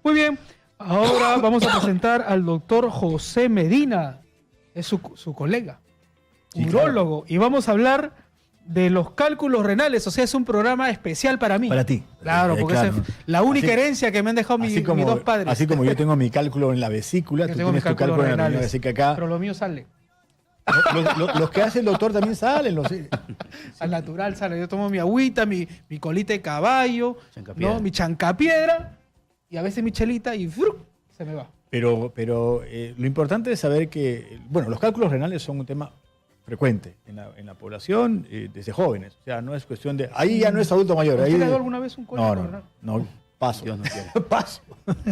Muy bien, ahora vamos a presentar al doctor José Medina, es su colega, Sí, urólogo, claro. y vamos a hablar de los cálculos renales, o sea, es un programa especial para mí. Para ti. Claro, porque claro. esa es la única herencia que me han dejado mis dos padres. Así como yo tengo mi cálculo en la vesícula, Yo tú tengo mis tienes tu cálculos cálculo en la renales, riñón, así que acá... pero lo mío sale. Los que hace el doctor también salen. Al natural sale. Yo tomo mi agüita, mi colita de caballo, ¿no? Mi chancapiedra, y a veces mi chelita y ¡fruc! Se me va. Pero lo importante es saber que, bueno, los cálculos renales son un tema frecuente en la población desde jóvenes. O sea, no es cuestión de... Ahí ya no es adulto mayor. ¿Usted Ahí le dio alguna vez un cólico renal? No, paso. Dios no quiere. Paso.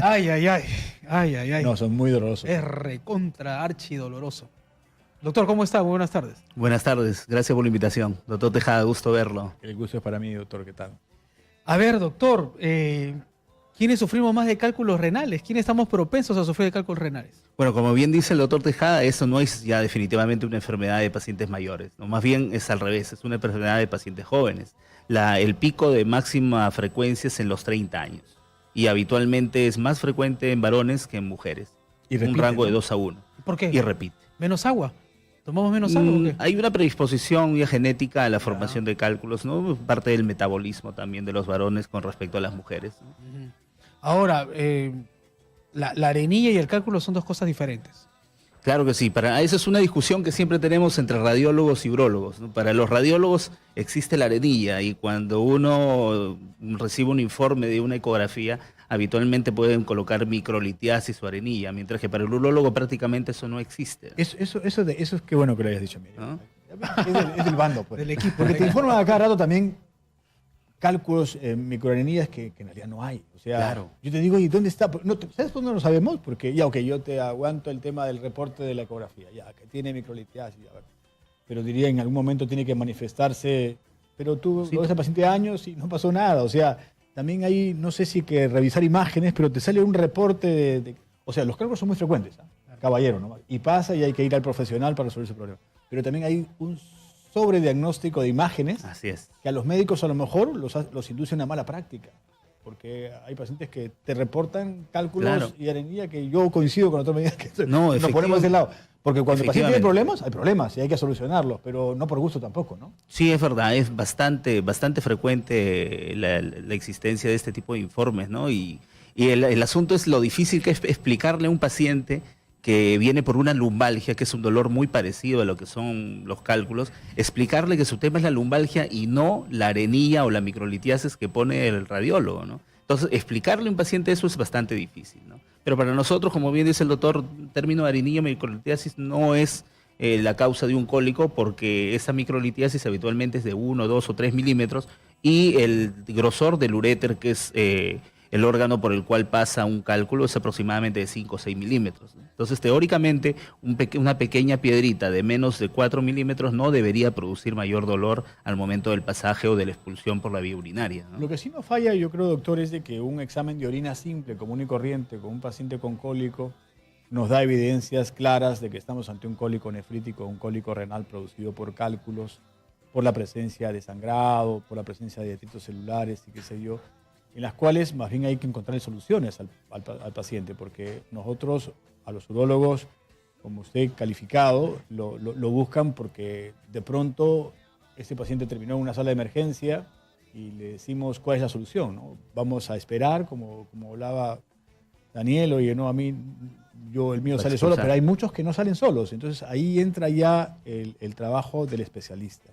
Ay, ay, ay. Ay, ay, ay. No, son muy dolorosos. Es recontra archi doloroso. Doctor, ¿cómo está? Muy buenas tardes. Buenas tardes, gracias por la invitación. Doctor Tejada, gusto verlo. El gusto es para mí, doctor. ¿Qué tal? A ver, doctor, ¿quiénes sufrimos más de cálculos renales? ¿Quiénes estamos propensos a sufrir de cálculos renales? Bueno, como bien dice el doctor Tejada, eso no es ya definitivamente una enfermedad de pacientes mayores, ¿no? Más bien es al revés, es una enfermedad de pacientes jóvenes. El pico de máxima frecuencia es en los 30 años y habitualmente es más frecuente en varones que en mujeres. Y repite, un rango de ¿no? 2 a 1. ¿Por qué? Y repite. ¿Menos agua? ¿Tomamos menos agua o qué? Hay una predisposición ya genética a la formación de cálculos, ¿no? Parte del metabolismo también de los varones con respecto a las mujeres, ¿no? Ujú. Ahora, la arenilla y el cálculo son dos cosas diferentes. Claro que sí, esa es una discusión que siempre tenemos entre radiólogos y urólogos, ¿no? Para los radiólogos existe la arenilla y cuando uno recibe un informe de una ecografía, habitualmente pueden colocar microlitiasis o arenilla, mientras que para el urólogo prácticamente eso no existe. Eso es qué bueno que lo hayas dicho, mire. ¿No? Es del bando, pues. Del equipo. Porque te informan a cada rato también cálculos, microarenillas que en realidad no hay. O sea, Claro. yo te digo, ¿y dónde está? No, ¿sabes por qué no lo sabemos? Porque ya, ok, yo te aguanto el tema del reporte de la ecografía, ya, que tiene microlitiasis, a ver. Pero diría, en algún momento tiene que manifestarse, pero tú Sí. lo ves al paciente años y no pasó nada. O sea, también hay, no sé si que revisar imágenes, pero te sale un reporte o sea, los cálculos son muy frecuentes, ¿ah? Caballero, ¿no? Y pasa y hay que ir al profesional para resolver ese problema. Pero también hay un sobrediagnóstico de imágenes Así es. que a los médicos a lo mejor los induce a una mala práctica. Porque hay pacientes que te reportan cálculos Claro. y arenilla que yo coincido con otros medidas que No, nos ponemos de ese lado. Porque cuando el paciente tiene Efectivamente. problemas, hay problemas y hay que solucionarlos, pero no por gusto tampoco, ¿no? Sí, es verdad, es bastante frecuente la existencia de este tipo de informes, ¿no? Y el asunto es lo difícil que es explicarle a un paciente que viene por una lumbalgia, que es un dolor muy parecido a lo que son los cálculos, explicarle que su tema es la lumbalgia y no la arenilla o la microlitiasis que pone el radiólogo, ¿no? Entonces, explicarle a un paciente eso es bastante difícil, ¿no? Pero para nosotros, como bien dice el doctor, el término de arenilla o microlitiasis no es la causa de un cólico porque esa microlitiasis habitualmente es de 1, 2 o 3 milímetros y el grosor del uréter, que es el órgano por el cual pasa un cálculo, es aproximadamente de 5 o 6 milímetros, ¿no? Entonces, teóricamente, una pequeña piedrita de menos de 4 milímetros no debería producir mayor dolor al momento del pasaje o de la expulsión por la vía urinaria, ¿no? Lo que sí no falla, yo creo, doctor, es de que un examen de orina simple, común y corriente, con un paciente con cólico, nos da evidencias claras de que estamos ante un cólico nefrítico, un cólico renal producido por cálculos, por la presencia de sangrado, por la presencia de detritos celulares y qué sé yo, en las cuales más bien hay que encontrar soluciones al paciente, porque nosotros, a los urólogos, como usted calificado, lo buscan porque de pronto este paciente terminó en una sala de emergencia y le decimos cuál es la solución, ¿no? Vamos a esperar, como hablaba Daniel, oye, no, a mí, el mío sale solo, pero hay muchos que no salen solos, entonces ahí entra ya el trabajo del especialista.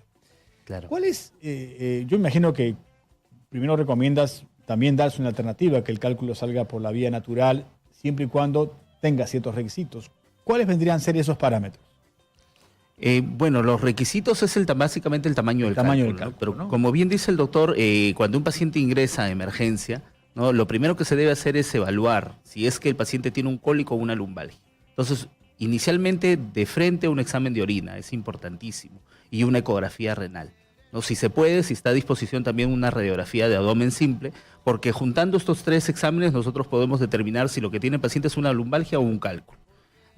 Claro. ¿Cuál es, yo imagino que primero recomiendas también darse una alternativa, que el cálculo salga por la vía natural, siempre y cuando tenga ciertos requisitos? ¿Cuáles vendrían a ser esos parámetros? Bueno, los requisitos es básicamente el tamaño del cálculo, ¿no? Pero ¿no? como bien dice el doctor, cuando un paciente ingresa a emergencia, ¿no? Lo primero que se debe hacer es evaluar si es que el paciente tiene un cólico o una lumbalgia. Entonces, inicialmente de frente a un examen de orina, es importantísimo, y una ecografía renal, ¿no? Si se puede, si está a disposición también una radiografía de abdomen simple, porque juntando estos tres exámenes nosotros podemos determinar si lo que tiene el paciente es una lumbalgia o un cálculo,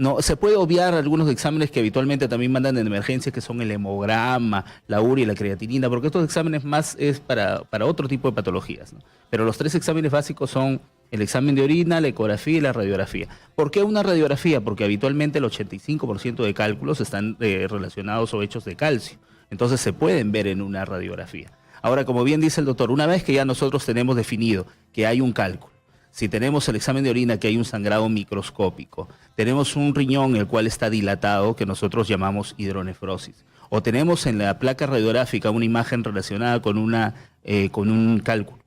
No, se puede obviar algunos exámenes que habitualmente también mandan en emergencia, que son el hemograma, la urea y la creatinina, porque estos exámenes más es para otro tipo de patologías, ¿no? Pero los 3 exámenes básicos son el examen de orina, la ecografía y la radiografía. ¿Por qué una radiografía? Porque habitualmente el 85% de cálculos están relacionados o hechos de calcio. Entonces se pueden ver en una radiografía. Ahora, como bien dice el doctor, una vez que ya nosotros tenemos definido que hay un cálculo, si tenemos el examen de orina que hay un sangrado microscópico, tenemos un riñón el cual está dilatado que nosotros llamamos hidronefrosis, o tenemos en la placa radiográfica una imagen relacionada con un cálculo,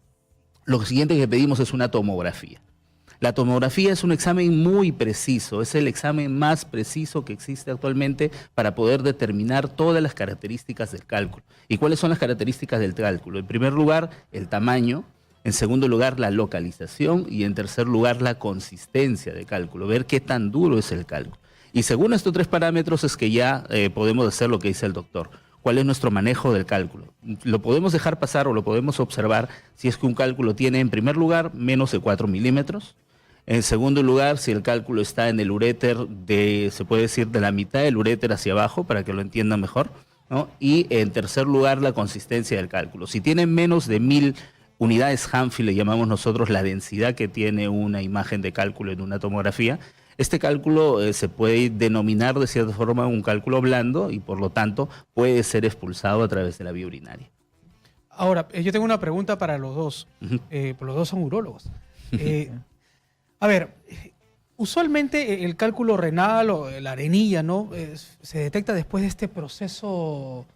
lo siguiente que pedimos es una tomografía. La tomografía es un examen muy preciso, es el examen más preciso que existe actualmente para poder determinar todas las características del cálculo. ¿Y cuáles son las características del cálculo? En primer lugar, el tamaño. En segundo lugar, la localización. Y en tercer lugar, la consistencia del cálculo, ver qué tan duro es el cálculo. Y según estos 3 parámetros es que ya podemos hacer lo que dice el doctor. ¿Cuál es nuestro manejo del cálculo? Lo podemos dejar pasar o lo podemos observar si es que un cálculo tiene, en primer lugar, menos de 4 milímetros. En segundo lugar, si el cálculo está en el uréter se puede decir, de la mitad del uréter hacia abajo, para que lo entiendan mejor, ¿no? Y en tercer lugar, la consistencia del cálculo. Si tiene menos de 1000 unidades Hanfield, le llamamos nosotros la densidad que tiene una imagen de cálculo en una tomografía, este cálculo se puede denominar de cierta forma un cálculo blando y por lo tanto puede ser expulsado a través de la vía urinaria. Ahora, yo tengo una pregunta para los dos. Pues los dos son urólogos. A ver, usualmente el cálculo renal o la arenilla, ¿no? Se detecta después de este proceso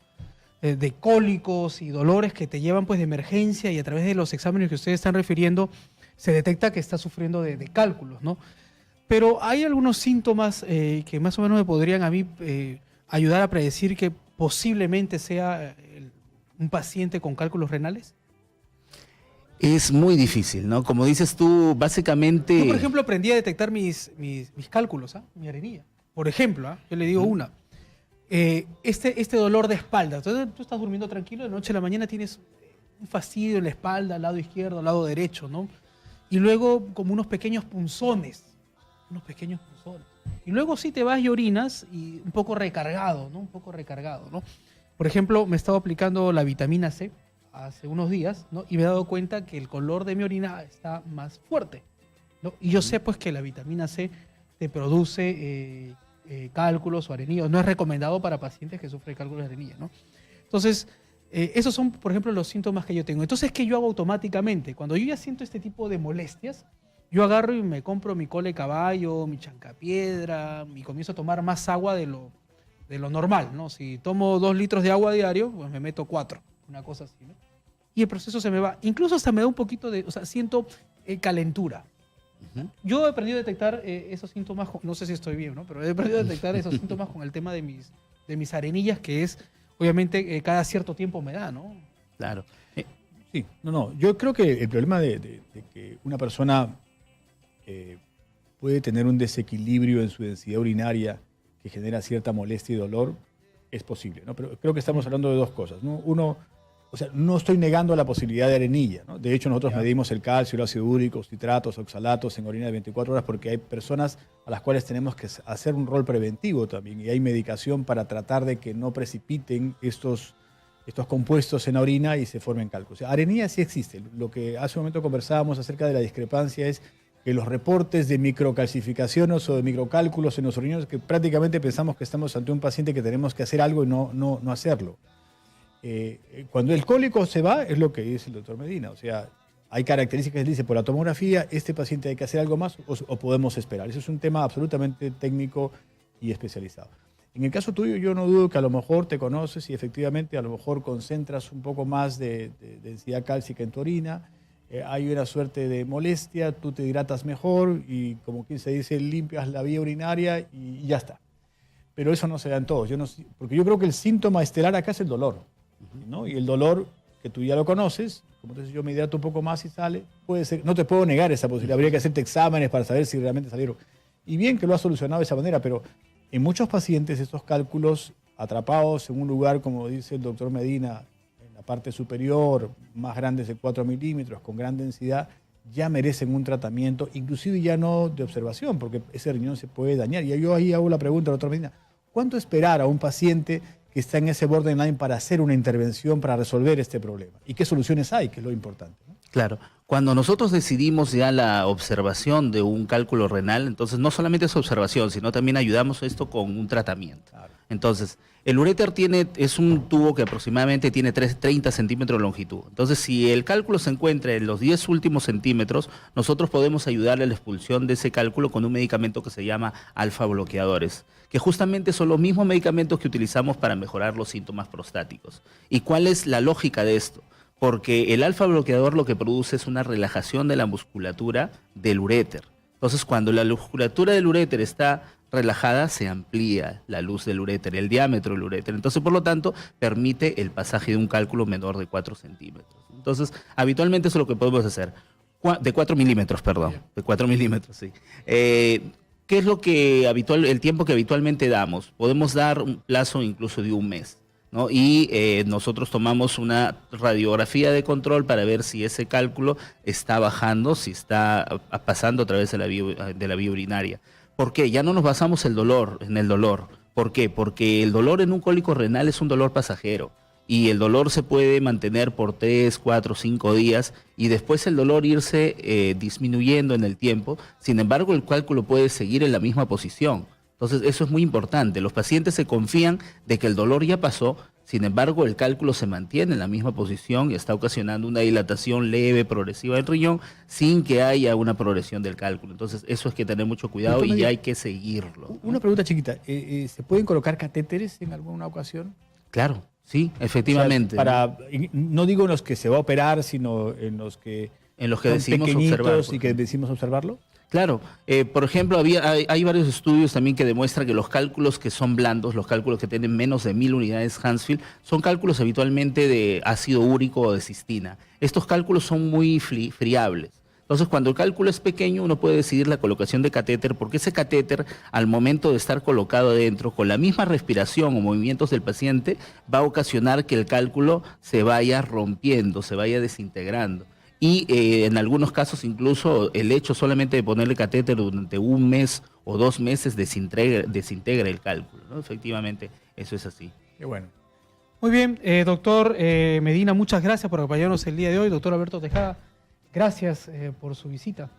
de cólicos y dolores que te llevan pues de emergencia, y a través de los exámenes que ustedes están refiriendo se detecta que está sufriendo de cálculos, ¿no? Pero hay algunos síntomas que más o menos me podrían a mí ayudar a predecir que posiblemente sea un paciente con cálculos renales. Es muy difícil, ¿no? Como dices tú, básicamente... Yo, por ejemplo, aprendí a detectar mis cálculos, mi arenilla. Por ejemplo, yo le digo una. Este dolor de espalda. Entonces, tú estás durmiendo tranquilo, de noche a la mañana tienes un fastidio en la espalda, al lado izquierdo, al lado derecho, ¿no? Y luego como unos pequeños punzones. Y luego sí te vas y orinas y un poco recargado, ¿no? Por ejemplo, me estaba aplicando la vitamina C hace unos días, ¿no? Y me he dado cuenta que el color de mi orina está más fuerte, ¿no? Y yo sé pues que la vitamina C te produce cálculos o arenillas. No es recomendado para pacientes que sufren cálculos de arenilla, ¿no? Entonces, esos son, por ejemplo, los síntomas que yo tengo. Entonces, ¿qué yo hago automáticamente? Cuando yo ya siento este tipo de molestias, yo agarro y me compro mi cola de caballo, mi chancapiedra, y comienzo a tomar más agua de lo normal, ¿no? Si tomo 2 litros de agua diario, pues me meto 4, una cosa así, ¿no? Y el proceso se me va. Incluso hasta me da un poquito de, siento calentura. Yo he aprendido a detectar esos síntomas, no sé si estoy bien, ¿no? Pero he aprendido a detectar esos síntomas con el tema de mis arenillas, que es, obviamente, cada cierto tiempo me da, ¿no? Claro. Sí, yo creo que el problema de que una persona puede tener un desequilibrio en su densidad urinaria que genera cierta molestia y dolor es posible, ¿no? Pero creo que estamos hablando de 2 cosas, ¿no? Uno, no estoy negando la posibilidad de arenilla, ¿no? De hecho, nosotros medimos el calcio, el ácido úrico, citratos, oxalatos en orina de 24 horas porque hay personas a las cuales tenemos que hacer un rol preventivo también, y hay medicación para tratar de que no precipiten estos compuestos en la orina y se formen cálculos. O sea, arenilla sí existe. Lo que hace un momento conversábamos acerca de la discrepancia es que los reportes de microcalcificaciones o de microcálculos en los riñones, que prácticamente pensamos que estamos ante un paciente que tenemos que hacer algo y no hacerlo. Cuando el cólico se va, es lo que dice el doctor Medina. O sea, hay características que dice por la tomografía, este paciente hay que hacer algo más o podemos esperar. Eso es un tema absolutamente técnico y especializado. En el caso tuyo, yo no dudo que a lo mejor te conoces y efectivamente a lo mejor concentras un poco más de densidad cálcica en tu orina. Hay una suerte de molestia, tú te hidratas mejor y, como quien se dice, limpias la vía urinaria y ya está. Pero eso no se da en todos. Porque yo creo que el síntoma estelar acá es el dolor, ¿no? Y el dolor, que tú ya lo conoces, como te dices, yo me hidrato un poco más y sale, puede ser, no te puedo negar esa posibilidad, habría que hacerte exámenes para saber si realmente salieron. Y bien que lo has solucionado de esa manera, pero en muchos pacientes estos cálculos atrapados en un lugar, como dice el doctor Medina, en la parte superior, más grandes de 4 milímetros, con gran densidad, ya merecen un tratamiento, inclusive ya no de observación, porque ese riñón se puede dañar. Y yo ahí hago la pregunta, doctor Medina, ¿cuánto esperar a un paciente que está en ese borderline para hacer una intervención para resolver este problema? ¿Y qué soluciones hay? Que es lo importante, ¿no? Claro, cuando nosotros decidimos ya la observación de un cálculo renal, entonces no solamente es observación, sino también ayudamos a esto con un tratamiento. Claro. Entonces, el uréter es un tubo que aproximadamente tiene 30 centímetros de longitud. Entonces, si el cálculo se encuentra en los 10 últimos centímetros, nosotros podemos ayudarle a la expulsión de ese cálculo con un medicamento que se llama alfa bloqueadores, que justamente son los mismos medicamentos que utilizamos para mejorar los síntomas prostáticos. ¿Y cuál es la lógica de esto? Porque el alfa bloqueador lo que produce es una relajación de la musculatura del uréter. Entonces, cuando la musculatura del uréter está relajada, se amplía la luz del uréter, el diámetro del uréter. Entonces, por lo tanto, permite el pasaje de un cálculo menor de 4 centímetros. Entonces, habitualmente eso es lo que podemos hacer. De 4 milímetros, perdón. De 4 milímetros, sí. ¿Qué es lo que el tiempo que habitualmente damos? Podemos dar un plazo incluso de un mes, ¿no? Y nosotros tomamos una radiografía de control para ver si ese cálculo está bajando, si está pasando a través de la vía urinaria. ¿Por qué? Ya no nos basamos en el dolor. ¿Por qué? Porque el dolor en un cólico renal es un dolor pasajero y el dolor se puede mantener por 3, 4, 5 días y después el dolor irse disminuyendo en el tiempo. Sin embargo, el cálculo puede seguir en la misma posición. Entonces, eso es muy importante. Los pacientes se confían de que el dolor ya pasó, sin embargo, el cálculo se mantiene en la misma posición y está ocasionando una dilatación leve, progresiva del riñón, sin que haya una progresión del cálculo. Entonces, eso es que tener mucho cuidado y hay que seguirlo. Una pregunta chiquita. ¿Se pueden colocar catéteres en alguna ocasión? Claro, sí, efectivamente. O sea, no digo en los que se va a operar, sino en los que decimos observar. Y que decimos observarlo. Claro, por ejemplo, hay varios estudios también que demuestran que los cálculos que son blandos, los cálculos que tienen menos de 1000 unidades Hansfield, son cálculos habitualmente de ácido úrico o de cistina. Estos cálculos son muy friables. Entonces, cuando el cálculo es pequeño, uno puede decidir la colocación de catéter, porque ese catéter, al momento de estar colocado adentro, con la misma respiración o movimientos del paciente, va a ocasionar que el cálculo se vaya rompiendo, se vaya desintegrando. Y en algunos casos incluso el hecho solamente de ponerle catéter durante un mes o 2 meses desintegra el cálculo, ¿no? Efectivamente, eso es así. Qué bueno. Muy bien, doctor Medina, muchas gracias por acompañarnos el día de hoy. Doctor Alberto Tejada, gracias por su visita.